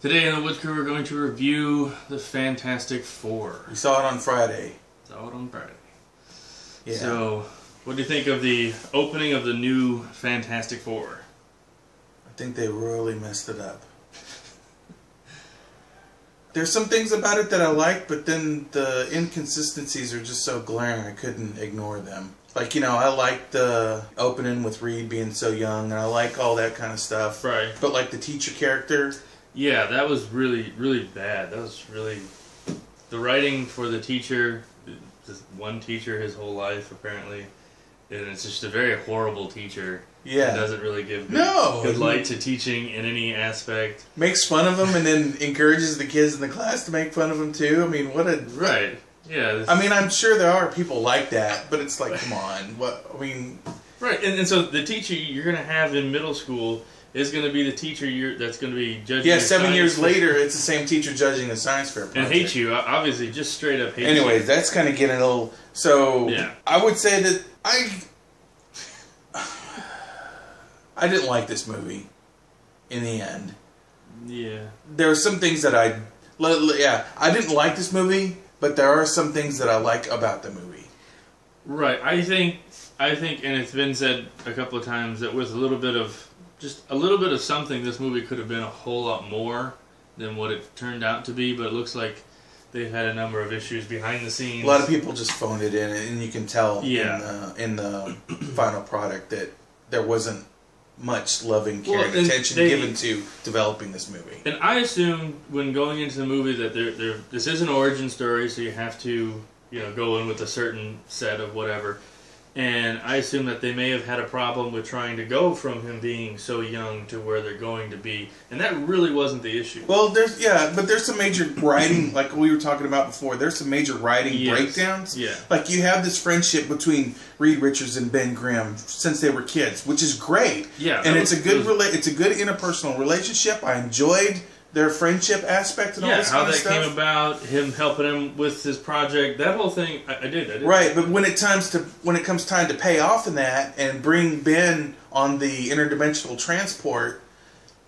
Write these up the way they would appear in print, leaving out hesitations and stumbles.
Today in the Wood Crew we're going to review the Fantastic Four. We saw it on Friday. Saw it on Friday. Yeah. So, what do you think of the opening of the new Fantastic Four? I think they really messed it up. There's some things about it that I like, but then the inconsistencies are just so glaring I couldn't ignore them. Like, you know, I like the opening with Reed being so young, and I like all that kind of stuff. Right. But like the teacher character... Yeah, that was really, really bad. That was really... The writing for the teacher, just one teacher his whole life, apparently. And it's just a very horrible teacher. Yeah. It doesn't really give good light to teaching in any aspect. Makes fun of him and then encourages the kids in the class to make fun of him too. I mean, what a... Right. Yeah. I mean, I'm sure there are people like that, but it's like, come on. What? I mean... Right, and so the teacher you're going to have in middle school is going to be the teacher that's going to be judging. Yeah, 7 years later, it's the same teacher judging the science fair project. And hate you, obviously, just straight up hate you. Anyways, that's kind of getting a little... So, yeah. I would say that I didn't like this movie in the end. Yeah. There are some things that I didn't like this movie, but there are some things that I like about the movie. Right. I think, and it's been said a couple of times, that with a little bit of something, this movie could have been a whole lot more than what it turned out to be, but it looks like they've had a number of issues behind the scenes. A lot of people just phoned it in, and you can tell in the final product that there wasn't much loving care and attention given to developing this movie. And I assumed when going into the movie that this is an origin story, so you have to go in with a certain set of whatever. And I assume that they may have had a problem with trying to go from him being so young to where they're going to be. And that really wasn't the issue. Well, there's some major writing, like we were talking about before, there's some major writing breakdowns. Yeah. Like, you have this friendship between Reed Richards and Ben Grimm since they were kids, which is great. Yeah. And it's a good interpersonal relationship. I enjoyed their friendship aspect and all this kind of stuff. Yeah, how that came about, him helping him with his project, that whole thing, I did. Right, but when it comes time to pay off in that and bring Ben on the interdimensional transport,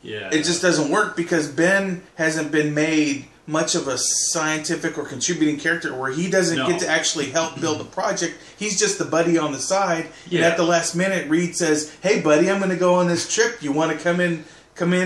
it just doesn't work because Ben hasn't been made much of a scientific or contributing character where he doesn't get to actually help build the project. He's just the buddy on the side. Yeah. And at the last minute, Reed says, "Hey, buddy, I'm going to go on this trip. You want to come in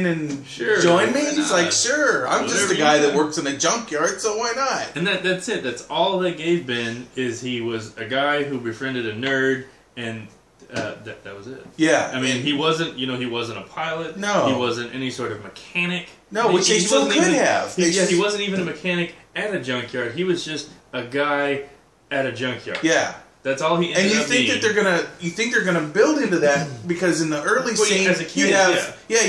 and join me?" He's like, "Sure, I'm just the guy that works in a junkyard, so why not?" And that's it. That's all they gave Ben, is he was a guy who befriended a nerd, and that was it. Yeah. I mean, he wasn't a pilot. No. He wasn't any sort of mechanic. No, which he still could have. He wasn't even a mechanic at a junkyard. He was just a guy at a junkyard. Yeah. That's all he ended up being. You think they're gonna build into that because in the early scene as a kid,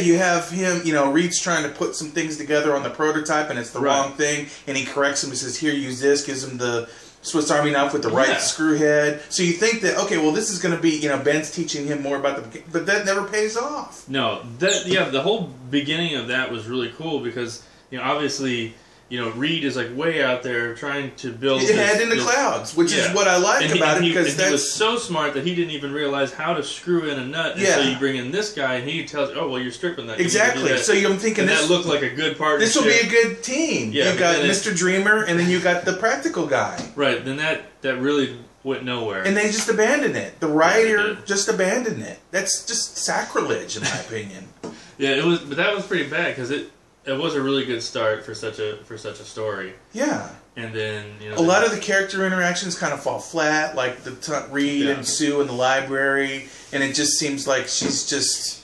you have him, Reed's trying to put some things together on the prototype and it's the wrong thing, and he corrects him. He says, "Here, use this," gives him the Swiss Army knife with the right screw head. So you think that, okay, well, this is going to be, Ben's teaching him more about but that never pays off. No, the whole beginning of that was really cool because, obviously, Reed is like way out there trying to build his head in the clouds, which is what I like about it, because he was so smart that he didn't even realize how to screw in a nut. And so you bring in this guy, and he tells, "Oh, well, you're stripping that." Exactly. That. So I'm thinking that looked like a good partnership. This will be a good team. Yeah, you got Mr. Dreamer, and then you got the practical guy. Right. Then that really went nowhere. And they just abandoned it. The writer just abandoned it. That's just sacrilege, in my opinion. Yeah, it was, but that was pretty bad because it was a really good start for such a story. Yeah. And then a lot of the character interactions kind of fall flat, like the Reed and Sue in the library, and it just seems like she's just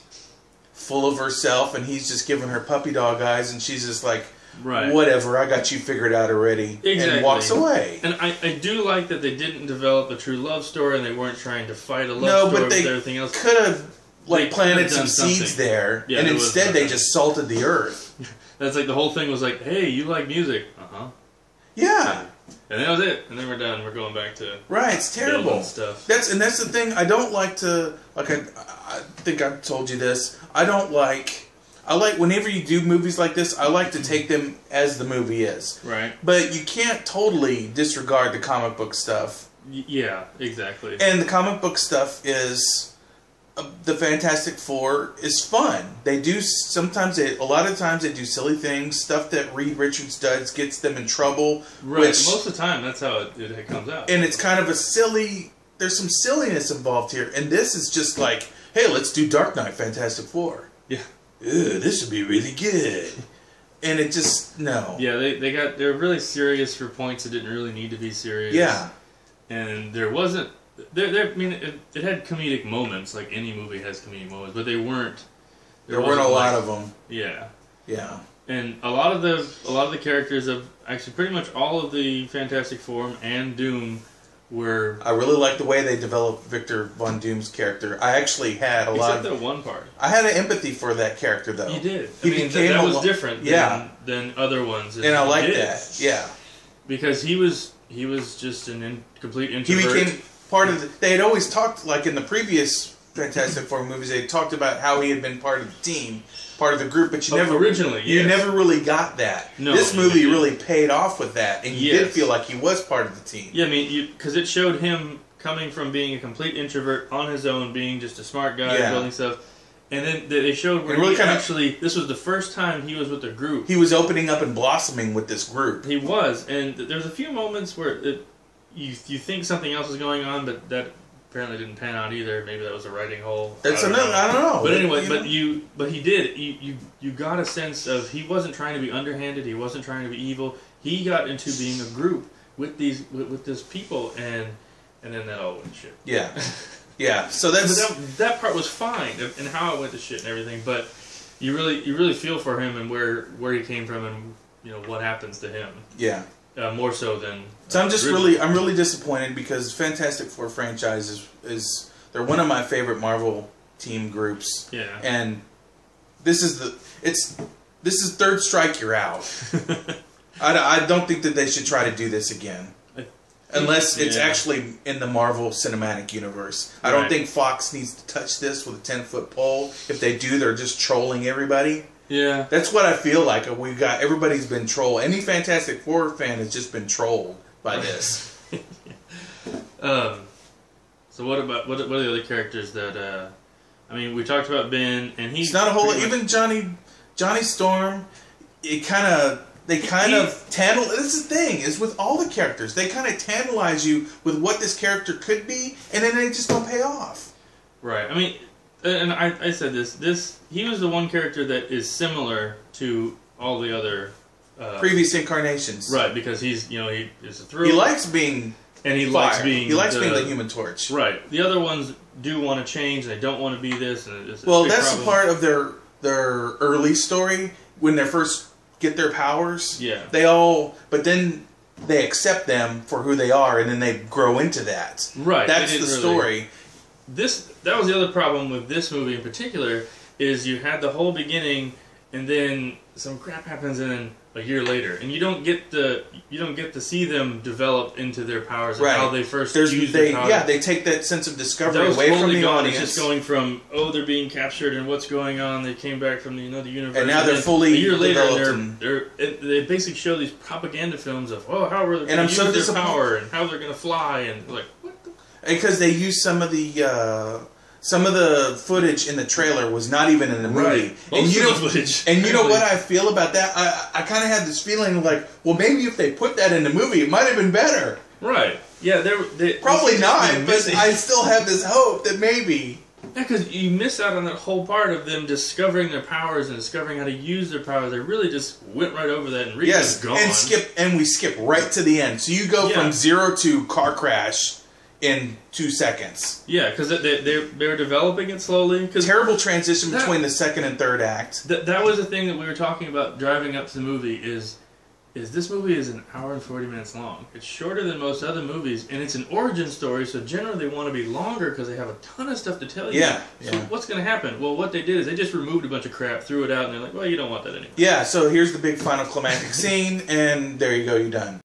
full of herself, and he's just giving her puppy dog eyes, and she's just like, whatever, I got you figured out already, and walks away. And I do like that they didn't develop a true love story, and they weren't trying to fight a love story with everything else. Could have planted some seeds there, and instead they just salted the earth. That's like the whole thing was like, "Hey, you like music?" Yeah. And that was it. And then we're done. We're going back to it's terrible stuff. That's the thing. I don't like to I think I've told you this. I like whenever you do movies like this, I like to take them as the movie is. Right. But you can't totally disregard the comic book stuff. Yeah, exactly. And the comic book stuff is the Fantastic Four is fun. They do a lot of times they do silly things, stuff that Reed Richards does gets them in trouble. Right, most of the time that's how it comes out. And it's kind of a silly. There's some silliness involved here, and this is just like, hey, let's do Dark Knight Fantastic Four. Yeah, this would be really good. And it just no. Yeah, they're really serious for points that didn't really need to be serious. Yeah, and there wasn't. I mean, it had comedic moments, like any movie has comedic moments, but they weren't. There weren't a lot of them. Yeah, yeah, and a lot of the characters of actually pretty much all of the Fantastic Four and Doom were. I really like the way they developed Victor Von Doom's character. I actually had except that one part. I had an empathy for that character though. You did. That was different. Than other ones, and I like that. Yeah, because he was just complete introvert. He became part of the. They had always talked, like in the previous Fantastic Four movies, they talked about how he had been part of the team, part of the group, but you never really got that. No, this movie really paid off with that, and you did feel like he was part of the team. Yeah, I mean, because it showed him coming from being a complete introvert on his own, being just a smart guy building stuff, and then they showed where really this was the first time he was with a group. He was opening up and blossoming with this group. He was, and there's a few moments where you think something else is going on, but that apparently didn't pan out either. Maybe that was a writing hole. I don't know. But anyway, but he did. You got a sense of he wasn't trying to be underhanded. He wasn't trying to be evil. He got into being a group with these people, and then that all went shit. Yeah, yeah. So that part was fine, and how it went to shit and everything. But you really feel for him and where he came from, and what happens to him. Yeah. More so than. So I'm really disappointed because Fantastic Four franchise is they're one of my favorite Marvel team groups. Yeah. And this is third strike, you're out. I don't think that they should try to do this again. Unless it's actually in the Marvel Cinematic Universe. I don't think Fox needs to touch this with a 10-foot pole. If they do, they're just trolling everybody. Yeah. That's what I feel like. Everybody's been trolled. Any Fantastic Four fan has just been trolled by this. So what are the other characters that, we talked about Ben, and he's... It's not a whole... Even Johnny Storm, they kind of tantalize... This is the thing, is with all the characters, they kind of tantalize you with what this character could be, and then they just don't pay off. Right. And I said this, he was the one character that is similar to all the other... previous incarnations. Right, because he is a thrill. He likes being... And he likes being the Human Torch. Right. The other ones do want to change, they don't want to be this. And that's a part of their early story, when they first get their powers. Yeah. But then they accept them for who they are, and then they grow into that. Right. That's the story. That was the other problem with this movie in particular, is you had the whole beginning, and then some crap happens, and then a year later, and you don't get to see them develop into their powers and how they first use their powers. Yeah, they take that sense of discovery away from the audience. It's just going from they're being captured and what's going on. They came back from the universe, and now they're fully a year later. Developed they basically show these propaganda films of how are they going to use their power and how they're going to fly, and like what? Because they use some of the footage in the trailer was not even in the movie. Right. And you know what I feel about that? I kind of had this feeling like, well, maybe if they put that in the movie, it might have been better. Right. Yeah. They probably not, but I still have this hope that maybe. Yeah, because you miss out on that whole part of them discovering their powers and discovering how to use their powers. They really just went right over that, and Reed was gone. And we skip right to the end. So you go from 0 to car crash in 2 seconds. Yeah, because they were developing it slowly. Terrible transition between the second and third act. That was the thing that we were talking about driving up to the movie, is this movie is an hour and 40 minutes long. It's shorter than most other movies, and it's an origin story, so generally they want to be longer because they have a ton of stuff to tell you. Yeah. So what's going to happen? Well, what they did is they just removed a bunch of crap, threw it out, and they're like, well, you don't want that anymore. Yeah, so here's the big final climactic scene, and there you go, you're done.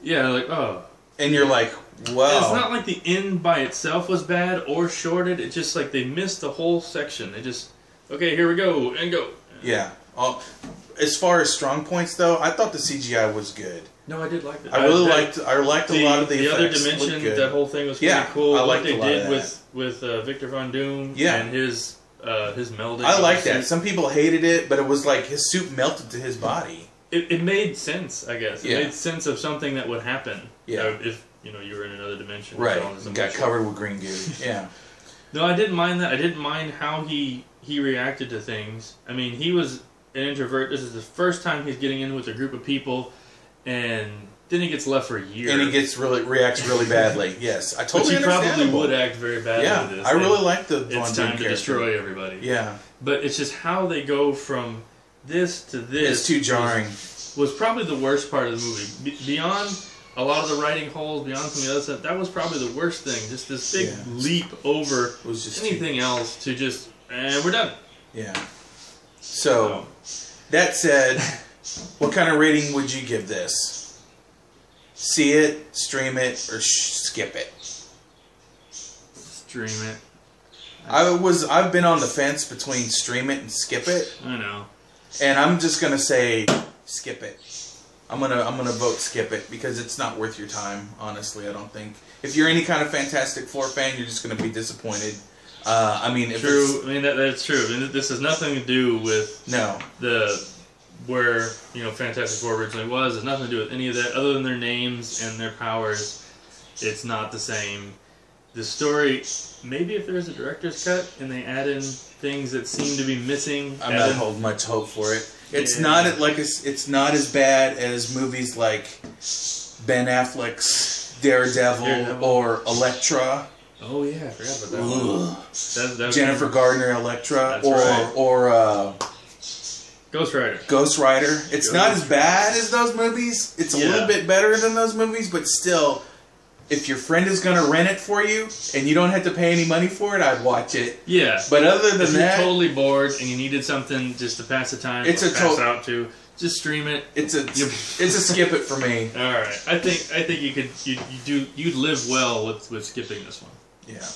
Yeah, like, oh. And you're like, wow. It's not like the end by itself was bad or shorted. It's just like they missed the whole section. They just, okay, here we go, and go. Yeah. As far as strong points, though, I thought the CGI was good. No, I did like that. I liked a lot of the effects. Other dimension. That whole thing was pretty cool. I liked what they a lot did of that. with Victor Von Doom and his melding. I like that. Some people hated it, but it was like his suit melted to his body. It made sense, I guess. It made sense of something that would happen. Yeah. If you were in another dimension. Right. Got covered with green goo. Yeah. No, I didn't mind that. I didn't mind how he reacted to things. I mean, he was an introvert. This is the first time he's getting in with a group of people, and then he gets left for a year. And he reacts really badly. Yes, I totally understand. He probably would act very badly. Yeah, with this. I really like the Von Doom It's time character. to destroy everybody. Yeah, but it's just how they go from this to this. It's too jarring. Was probably the worst part of the movie. Beyond a lot of the writing holes, beyond some of the other stuff, that was probably the worst thing. Just this big leap over anything else to just, and we're done. Yeah. So, that said, what kind of rating would you give this? See it, stream it, or skip it? Stream it. I've been on the fence between stream it and skip it. I know. And I'm just gonna say skip it. I'm gonna vote skip it because it's not worth your time. Honestly, I don't think. If you're any kind of Fantastic Four fan, you're just gonna be disappointed. I mean, true. I mean that's true. I mean, this has nothing to do with where Fantastic Four originally was. It's nothing to do with any of that other than their names and their powers. It's not the same. The story, maybe if there's a director's cut and they add in things that seem to be missing, I'm not holding much hope for it. It's not it's not as bad as movies like Ben Affleck's Daredevil. Or Elektra. Oh yeah, I forgot about that. Jennifer Gardner Elektra or Ghost Rider. Ghost Rider. It's not as bad as those movies. It's a little bit better than those movies, but still, if your friend is going to rent it for you and you don't have to pay any money for it, I'd watch it. Yeah. But other than if that, you're totally bored and you needed something just to pass the time, pass out to, just stream it. It's a skip it for me. All right. I think you'd live well with skipping this one. Yeah.